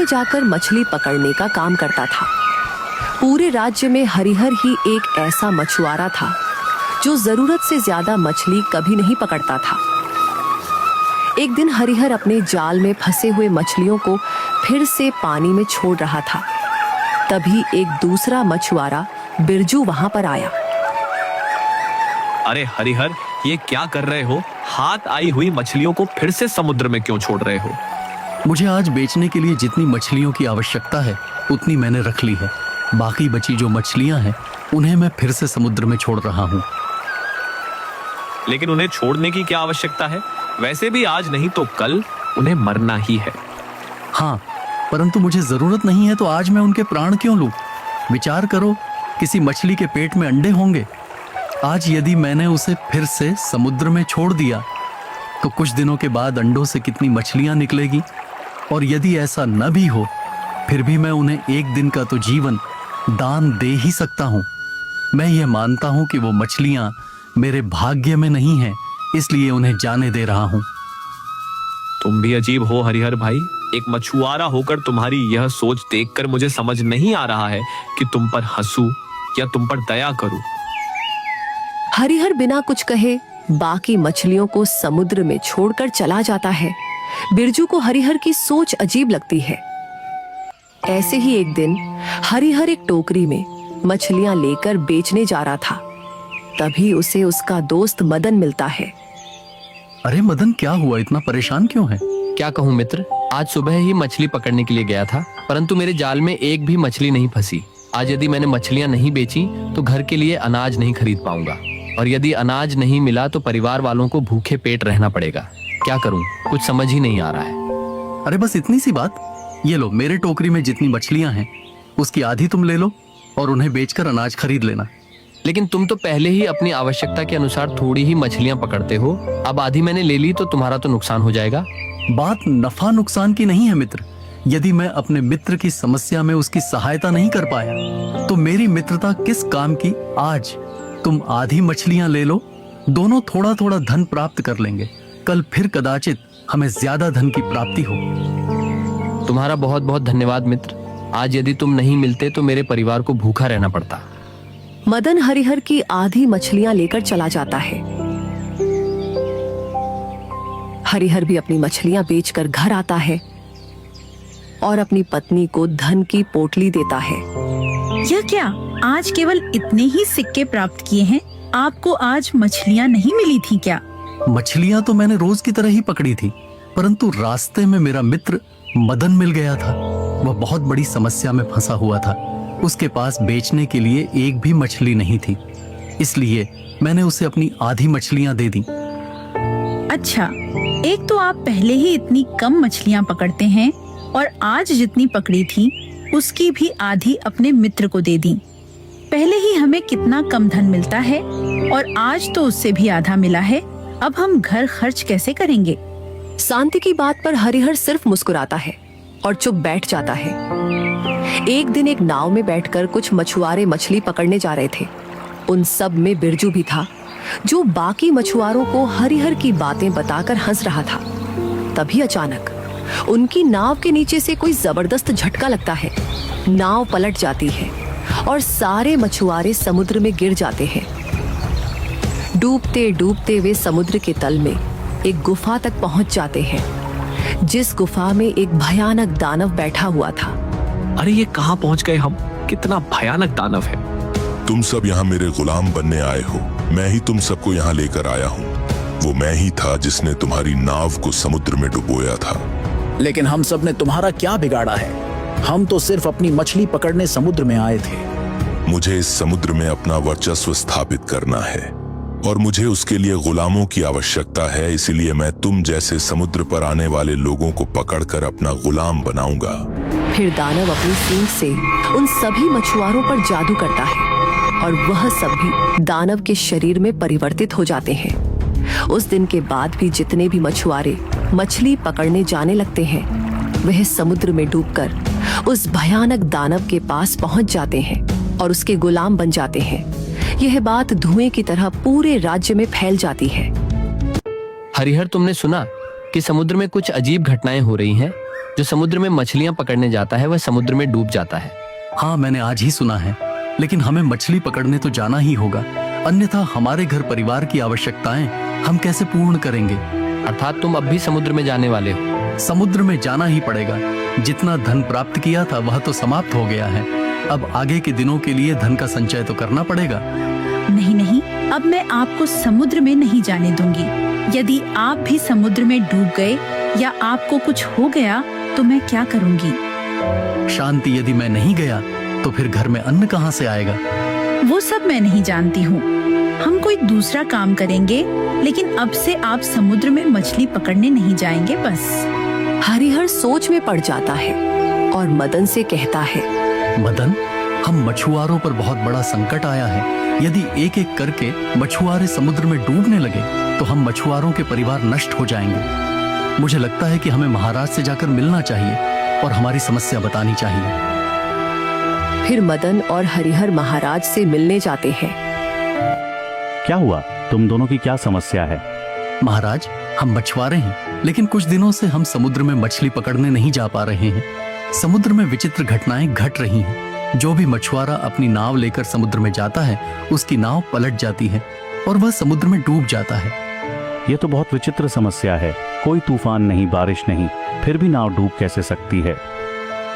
जाकर मछली पकड़ने का काम करता था। पूरे राज्य में हरिहर ही एक ऐसा मछुआरा था जो जरूरत से ज्यादा मछली कभी नहीं पकड़ता था। एक दिन हरिहर अपने जाल में फंसे हुए मछलियों को फिर से पानी में छोड़ रहा था। तभी एक दूसरा मछुआरा बिरजू वहां पर आया। अरे हरिहर, ये क्या कर रहे हो? हाथ आई हुई मछलियों को फिर से समुद्र में क्यों छोड़ रहे हो? मुझे आज बेचने के लिए जितनी मछलियों की आवश्यकता है उतनी मैंने रख ली है। बाकी बची जो मछलियां हैं उन्हें मैं फिर से समुद्र में छोड़ रहा हूँ। लेकिन उन्हें छोड़ने की क्या आवश्यकता है? वैसे भी आज नहीं तो कल उन्हें मरना ही है। हाँ, परंतु मुझे जरूरत नहीं है तो आज मैं उनके प्राण क्यों लूं? विचार करो, किसी मछली के पेट में अंडे होंगे। आज यदि मैंने उसे फिर से समुद्र में छोड़ दिया तो कुछ दिनों के बाद अंडों से कितनी मछलियां निकलेगी। और यदि ऐसा न भी हो फिर भी मैं उन्हें एक दिन का तो जीवन दान दे ही सकता हूँ। मैं ये मानता हूँ कि वो मछलियां मेरे भाग्य में नहीं हैं, इसलिए उन्हें जाने दे रहा हूँ। तुम भी अजीब हो हरिहर भाई। एक मछुआरा होकर तुम्हारी यह सोच देखकर मुझे समझ नहीं आ रहा है कि तुम पर हंसूं या तुम पर दया करूं। हरिहर बिना कुछ कहे बाकी मछलियों को समुद्र में छोड़कर चला जाता है। बिरजू को हरिहर की सोच अजीब लगती है। ऐसे ही एक दिन हरिहर एक टोकरी में मछलियां लेकर बेचने जा रहा था। तभी उसे उसका दोस्त मदन मिलता है। अरे मदन, क्या हुआ? इतना परेशान क्यों है? क्या कहूँ मित्र, आज सुबह ही मछली पकड़ने के लिए गया था, परंतु मेरे जाल में एक भी मछली नहीं फंसी। आज यदि मैंने मछलियां नहीं बेची तो घर के लिए अनाज नहीं खरीद पाऊंगा, और यदि अनाज नहीं मिला तो परिवार वालों को भूखे पेट रहना पड़ेगा। क्या करूं, कुछ समझ ही नहीं आ रहा है। अरे बस इतनी सी बात। ये लो, मेरे टोकरी में जितनी मछलियां हैं उसकी आधी तुम ले लो और उन्हें बेचकर अनाज खरीद लेना। लेकिन तुम तो पहले ही अपनी आवश्यकता के अनुसार थोड़ी ही मछलियां पकड़ते हो, अब आधी मैंने ले ली तो तुम्हारा तो नुकसान हो जाएगा। बात नफा नुकसान की नहीं है मित्र। यदि मैं अपने मित्र की समस्या में उसकी सहायता नहीं कर पाया तो मेरी मित्रता किस काम की? आज तुम आधी मछलियां ले लो, दोनों थोड़ा थोड़ा धन प्राप्त कर लेंगे। कल फिर कदाचित हमें ज्यादा धन की प्राप्ति हो। तुम्हारा बहुत बहुत धन्यवाद मित्र। आज यदि तुम नहीं मिलते तो मेरे परिवार को भूखा रहना पड़ता। मदन हरिहर की आधी मछलियां लेकर चला जाता है। हरिहर भी अपनी मछलियां बेचकर घर आता है और अपनी पत्नी को धन की पोटली देता है। यह क्या, आज केवल इतने ही सिक्के प्राप्त किए हैं? आपको आज मछलियां नहीं मिली थी क्या? मछलियां तो मैंने रोज की तरह ही पकड़ी थी, परंतु रास्ते में मेरा मित्र मदन मिल गया था। वह बहुत बड़ी समस्या में फंसा हुआ था। उसके पास बेचने के लिए एक भी मछली नहीं थी, इसलिए मैंने उसे अपनी आधी मछलियां दे दी। अच्छा, एक तो आप पहले ही इतनी कम मछलियां पकड़ते हैं और आज जितनी पकड़ी थी उसकी भी आधी अपने मित्र को दे दी। पहले ही हमें कितना कम धन मिलता है और आज तो उससे भी आधा मिला है। अब हम घर खर्च कैसे करेंगे? शांति की बात पर हरिहर सिर्फ मुस्कुराता है और चुप बैठ जाता है। एक दिन एक नाव में बैठकर कुछ मछुआरे मछली पकड़ने जा रहे थे। उन सब में बिरजू भी था, जो बाकी मछुआरों को हरिहर की बातें बताकर हंस रहा था। तभी अचानक उनकी नाव के नीचे से कोई जबरदस्त झटका लगता है। नाव पलट जाती है और सारे मछुआरे समुद्र में गिर जाते हैं। डूबते डूबते वे समुद्र के तल में एक गुफा तक पहुंच जाते हैं, जिस गुफा में एक भयानक दानव बैठा हुआ था। अरे ये कहाँ पहुंच गए हम? कितना भयानक दानव है। तुम सब यहाँ मेरे गुलाम बनने आए हो। मैं ही तुम सबको यहाँ लेकर आया हूँ। वो मैं ही था जिसने तुम्हारी नाव को समुद्र में डुबोया था। लेकिन हम सब ने तुम्हारा क्या बिगाड़ा है? हम तो सिर्फ अपनी मछली पकड़ने समुद्र में आए थे। मुझे इस समुद्र में अपना वर्चस्व स्थापित करना है और मुझे उसके लिए गुलामों की आवश्यकता है। इसलिए मैं तुम जैसे समुद्र पर आने वाले लोगों को पकड़कर अपना गुलाम बनाऊंगा। फिर दानव अपनी सींग से उन सभी मछुआरों पर जादू करता है और वह सब भी दानव के शरीर में परिवर्तित हो जाते हैं। उस दिन के बाद भी जितने भी मछुआरे मछली पकड़ने जाने लगते हैं, वह समुद्र में डूबकर उस भयानक दानव के पास पहुंच जाते हैं और उसके गुलाम बन जाते हैं। यह बात धुएं की तरह पूरे राज्य में फैल जाती है। हरिहर, तुमने सुना कि समुद्र में कुछ अजीब घटनाएं हो रही हैं? जो समुद्र में मछलियां पकड़ने जाता है वह समुद्र में डूब जाता है। हाँ, मैंने आज ही सुना है, लेकिन हमें मछली पकड़ने तो जाना ही होगा, अन्यथा हमारे घर परिवार की आवश्यकताएं हम कैसे पूर्ण करेंगे। अर्थात तुम अब भी समुद्र में जाने वाले हो। समुद्र में जाना ही पड़ेगा। जितना धन प्राप्त किया था वह तो समाप्त हो गया है। अब आगे के दिनों के लिए धन का संचय तो करना पड़ेगा। नहीं नहीं, अब मैं आपको समुद्र में नहीं जाने दूंगी। यदि आप भी समुद्र में डूब गए या आपको कुछ हो गया तो मैं क्या करूंगी? शांति, यदि मैं नहीं गया तो फिर घर में अन्न कहाँ से आएगा? वो सब मैं नहीं जानती हूँ। हम कोई दूसरा काम करेंगे, लेकिन अब से आप समुद्र में मछली पकड़ने नहीं जाएंगे बस। हरिहर सोच में पड़ जाता है और मदन से कहता है, मदन, हम मछुआरों पर बहुत बड़ा संकट आया है। यदि एक एक करके मछुआरे समुद्र में डूबने लगे तो हम मछुआरों के परिवार नष्ट हो जाएंगे। मुझे लगता है कि हमें महाराज से जाकर मिलना चाहिए और हमारी समस्या बतानी चाहिए। फिर मदन और हरिहर महाराज से मिलने जाते हैं। क्या हुआ? तुम दोनों की क्या समस्या है? महाराज, हम मछुआरे हैं, लेकिन कुछ दिनों से हम समुद्र में मछली पकड़ने नहीं जा पा रहे हैं। समुद्र में विचित्र घटनाएं घट रही हैं। जो भी मछुआरा अपनी नाव लेकर समुद्र में जाता है उसकी नाव पलट जाती है और वह समुद्र में डूब जाता है। ये तो बहुत विचित्र समस्या है। कोई तूफान नहीं, बारिश नहीं, फिर भी नाव डूब कैसे सकती है?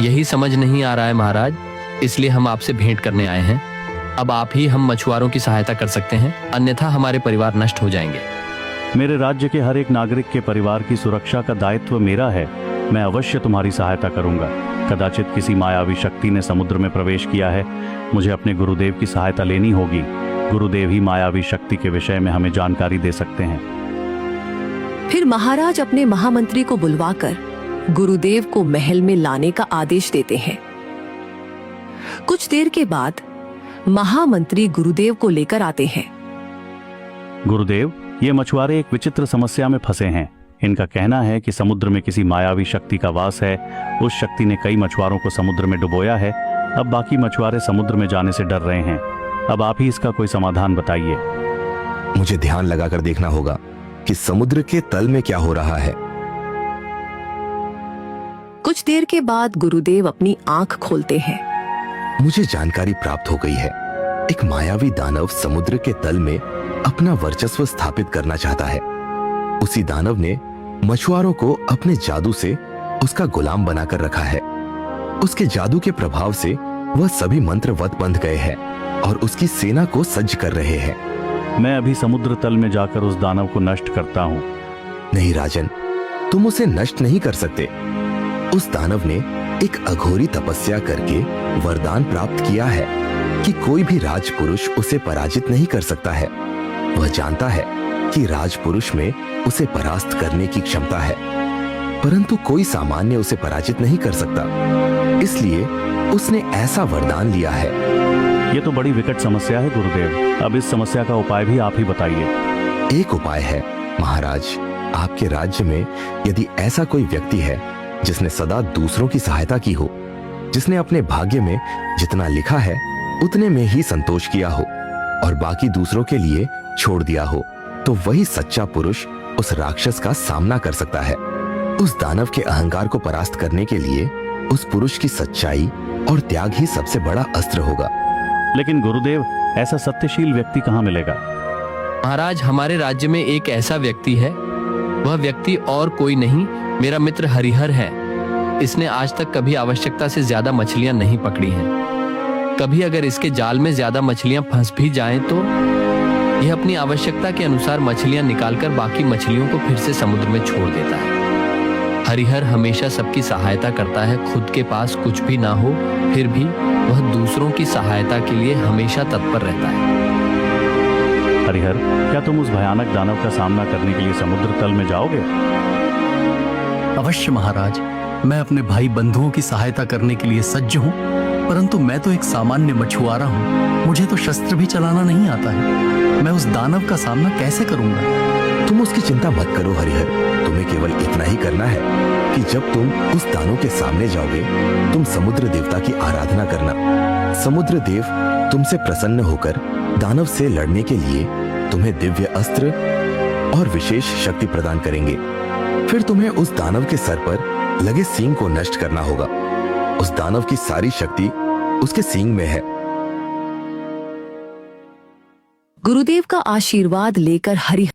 यही समझ नहीं आ रहा है महाराज, इसलिए हम आपसे भेंट करने आए हैं। अब आप ही हम मछुआरों की सहायता कर सकते हैं, अन्यथा हमारे परिवार नष्ट हो जाएंगे। मेरे राज्य के हर एक नागरिक के परिवार की सुरक्षा का दायित्व मेरा है। मैं अवश्य तुम्हारी सहायता करूंगा। कदाचित किसी मायावी शक्ति ने समुद्र में प्रवेश किया है। मुझे अपने गुरुदेव की सहायता लेनी होगी। गुरुदेव ही मायावी शक्ति के विषय में हमें जानकारी दे सकते हैं। फिर महाराज अपने महामंत्री को बुलवाकर गुरुदेव को महल में लाने का आदेश देते हैं। कुछ देर के बाद महामंत्री गुरुदेव को लेकर आते हैं। गुरुदेव, ये मछुआरे एक विचित्र समस्या में फंसे हैं। इनका कहना है कि समुद्र में किसी मायावी शक्ति का वास है। उस शक्ति ने कई मछुआरों को समुद्र में डुबोया है। अब बाकी मछुआरे समुद्र में जाने से डर रहे हैं। अब आप ही इसका कोई समाधान बताइए। मुझे ध्यान लगाकर देखना होगा कि समुद्र के तल में क्या हो रहा है। कुछ देर के बाद गुरुदेव अपनी आंख खोलते हैं। मुझे जानकारी प्राप्त हो गई है। एक मायावी दानव समुद्र के तल में अपना वर्चस्व स्थापित करना चाहता है। उसी दानव ने मछुआरों को अपने जादू से उसका गुलाम बनाकर रखा है। उसके जादू के प्रभाव से वह सभी मंत्रवत बंध गए हैं और उसकी सेना को सज्ज कर रहे हैं। मैं अभी समुद्र तल में जाकर उस दानव को नष्ट करता हूँ। नहीं राजन, तुम उसे नष्ट नहीं कर सकते। उस दानव ने एक अघोरी तपस्या करके वरदान प्राप्त किया है कि कोई भी राजपुरुष उसे पराजित नहीं कर सकता है। वह जानता है कि राजपुरुष में उसे परास्त करने की क्षमता है, परंतु कोई सामान्य उसे पराजित नहीं कर सकता। इसलिए उसने ऐसा वरदान लिया है। ये तो बड़ी विकट समस्या है गुरुदेव। अब इस समस्या का उपाय भी आप ही बताइए। एक उपाय है महाराज। आपके राज्य में यदि ऐसा कोई व्यक्ति है जिसने सदा दूसरों की सहायता की हो, जिसने अपने भाग्य में जितना लिखा है उतने में ही संतोष किया हो और बाकी दूसरों के लिए छोड़ दिया हो, तो वही सच्चा पुरुष उस राक्षस का सामना कर सकता है। उस दानव के अहंकार को परास्त करने के लिए उस पुरुष की सच्चाई और त्याग ही सबसे बड़ा अस्त्र होगा। लेकिन गुरुदेव, ऐसा सत्यशील व्यक्ति कहाँ मिलेगा? महाराज, हमारे राज्य में एक ऐसा व्यक्ति है। वह व्यक्ति और कोई नहीं, मेरा मित्र हरिहर है। इसने आज तक कभी आवश्यकता से ज्यादा मछलियां नहीं पकड़ी हैं। कभी अगर इसके जाल में ज्यादा मछलियां फंस भी जाएं तो यह अपनी आवश्यकता के अनुसार मछलियां निकालकर बाकी मछलियों को फिर से समुद्र में छोड़ देता है। हरिहर हमेशा सबकी सहायता करता है। खुद के पास कुछ भी ना हो फिर भी वह दूसरों की सहायता के लिए हमेशा तत्पर रहता है। हरिहर, क्या तुम उस भयानक दानव का सामना करने के लिए समुद्र तल में जाओगे? अवश्य महाराज, मैं अपने भाई बंधुओं की सहायता करने के लिए सज्ज हूँ, परंतु मैं तो एक सामान्य मछुआरा हूँ। मुझे तो शस्त्र भी चलाना नहीं आता है। मैं उस दानव का सामना कैसे करूंगा? तुम उसकी चिंता मत करो हरिहर। तुम्हें केवल इतना ही करना है कि जब तुम उस दानव के सामने जाओगे, तुम समुद्र देवता की आराधना करना। समुद्र देव तुमसे प्रसन्न होकर दानव से लड़ने के लिए तुम्हें दिव्य अस्त्र और विशेष शक्ति प्रदान करेंगे। फिर तुम्हें उस दानव के सर पर लगे सींग को नष्ट करना होगा। उस दानव की सारी शक्ति उसके सींग में है। गुरुदेव का आशीर्वाद लेकर हरिहर